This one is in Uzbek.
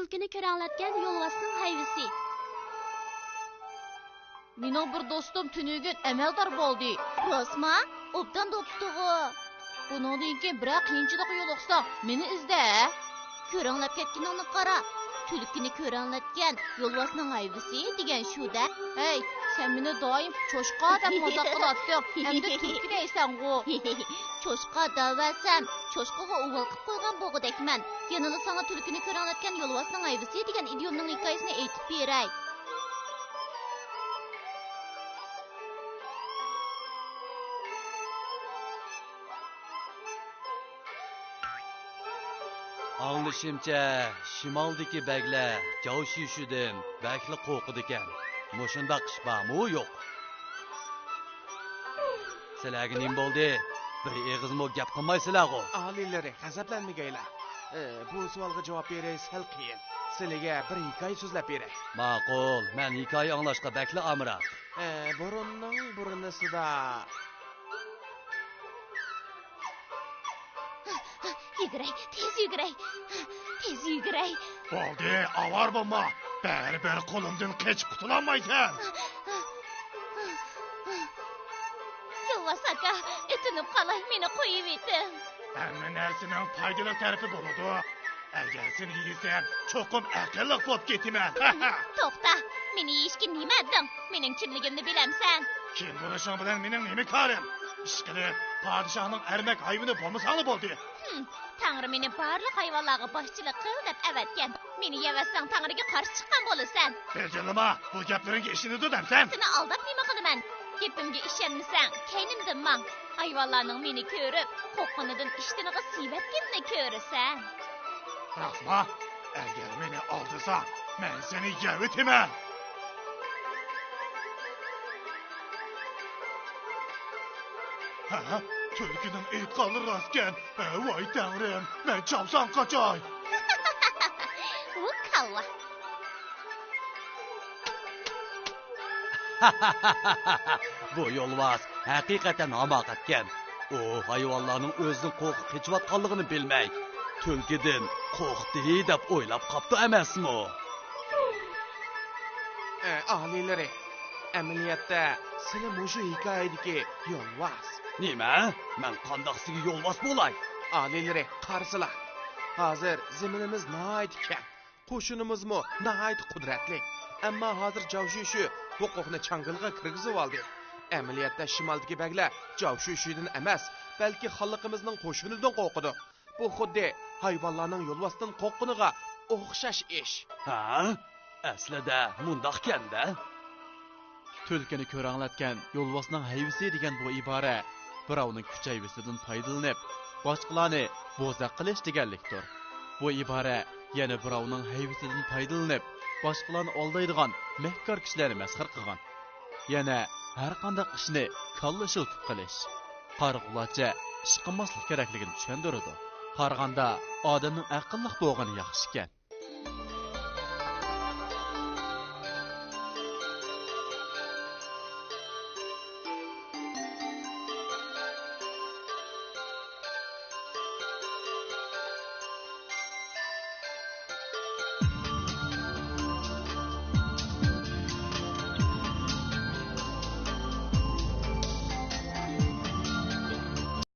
Tulkini ko'ranglatgan yo'lbosning hayvisi. Mening bir do'stim tunugin amaldor bo'ldi. Rostmi? Obdan bo'pti-ku. Buningdan keyin bir qiyinchilik yo'liqsa, meni izla. Ko'ranglab ketganingni qara. Tulkini ko'ranglatgan yo'lbosning hayvisi degan shu-da. Hey, sen meni doim cho'shqa deb mazoq qilyapsang, endi tulki deysan-ku. Cho'shqa davasam, cho'shqaga o'val qilib qo'ygan bo'g'idakman. Yanini sana tulkini ko'ranglatgan yo'lbosning hayvisi degan idiyomning hikoyasini aytib beray. Anglışımca, şimaldaki bəylər Cavşişüdən bəkli qo'qidikan. Moşunda qish barmı yo'q? Sizlarga nim bo'ldi? Bir eg'izmi gap qilmaysizlar-ku? Alilari, g'azablanmagaylar. Bu savolga javob berish sal qiyin. Sizlarga bir hikoya so'zlab beray. Ma'qul, men hikoya anglashga bəkli amram. Burunning burinisida Yugray, tez yugray. Tez yugray. Bo'ldi, avar bo'lma. Bari qo'limdan qechib qutulolmaysan. Yo'lbos aka, etinib qalay, meni qo'yib eting. Hamma narsaning foydali tarafi bo'ladi. Agar seni yesam, cho'qim aqlli bo'lib ketaman. To'xta, meni yeyishga nima eding? Mening kimligimni bilamsan. Kim bo'lishing bilan mening nima ko'rim? Ishqilib, podshohning armak hayvoni bo'lmasang bo'ldi. Tangri meni barliq hayvonlarga boshchilik qil deb avatgan. Meni yevassang Tangriga qarshi chiqqan bo'lasan. Biljanima, bu gaplaringga ishonadi demsan. Seni aldab nima qilaman? Gapimga ishonmasang, kaynimdan mang. Hayvonlarning meni ko'rib, qo'qqinidan ishtiniga siyvatganini ko'rasan. Rahma, agar meni aldasang, men seni yeb etaman. Ha? Tulkining aytqani rostkan. Voy tangrim, men chopsam qochay. U kalla. Bu yo'lbos haqiqatan hamoqatgan. U hayvonlarning o'zining qo'rqib kechayotganligini bilmay, tulkidan qo'rqdi deb o'ylab qopti emasmi? Alilari, amaliyotda sizlar mushu hikoyadagi yo'lbos. Nima? Men qandoqsiga yo'lbos bo'lay? Alilari, qarsizlar. Hozir zaminimiz nihoyat keng. Qo'shinimizmi nihoyat qudratli. Ammo hozir Javshushu huquqni changilga kirgizib oldi. Amaliyotda shimoldagi baglar Javshushudan emas, balki xalqimizning qo'shinidan qo'rqidi. Bu xuddi hayvonlarning yo'lbosdan qo'rqqaniga o'xshash ish. Ha? Aslida mundaqkanda. Tulkini ko'ranglatgan yo'lbosning hayvisi degan bu ibora birovning kuchayvisidan foydalanib, boshqalarni bo'zaq qilish deganlikdir. Bu ibora yana birovning hayvisidan foydalanib, boshqalarni aldaydigan mahkor kishilarni masxar qilgan. Yana har qanday ishni kalla shiltib qilish. Qarg'ulacha ish qilmaslik kerakligini tushundiradi. Qarg'anda odamning aqlli bo'lgani yaxshi ekan.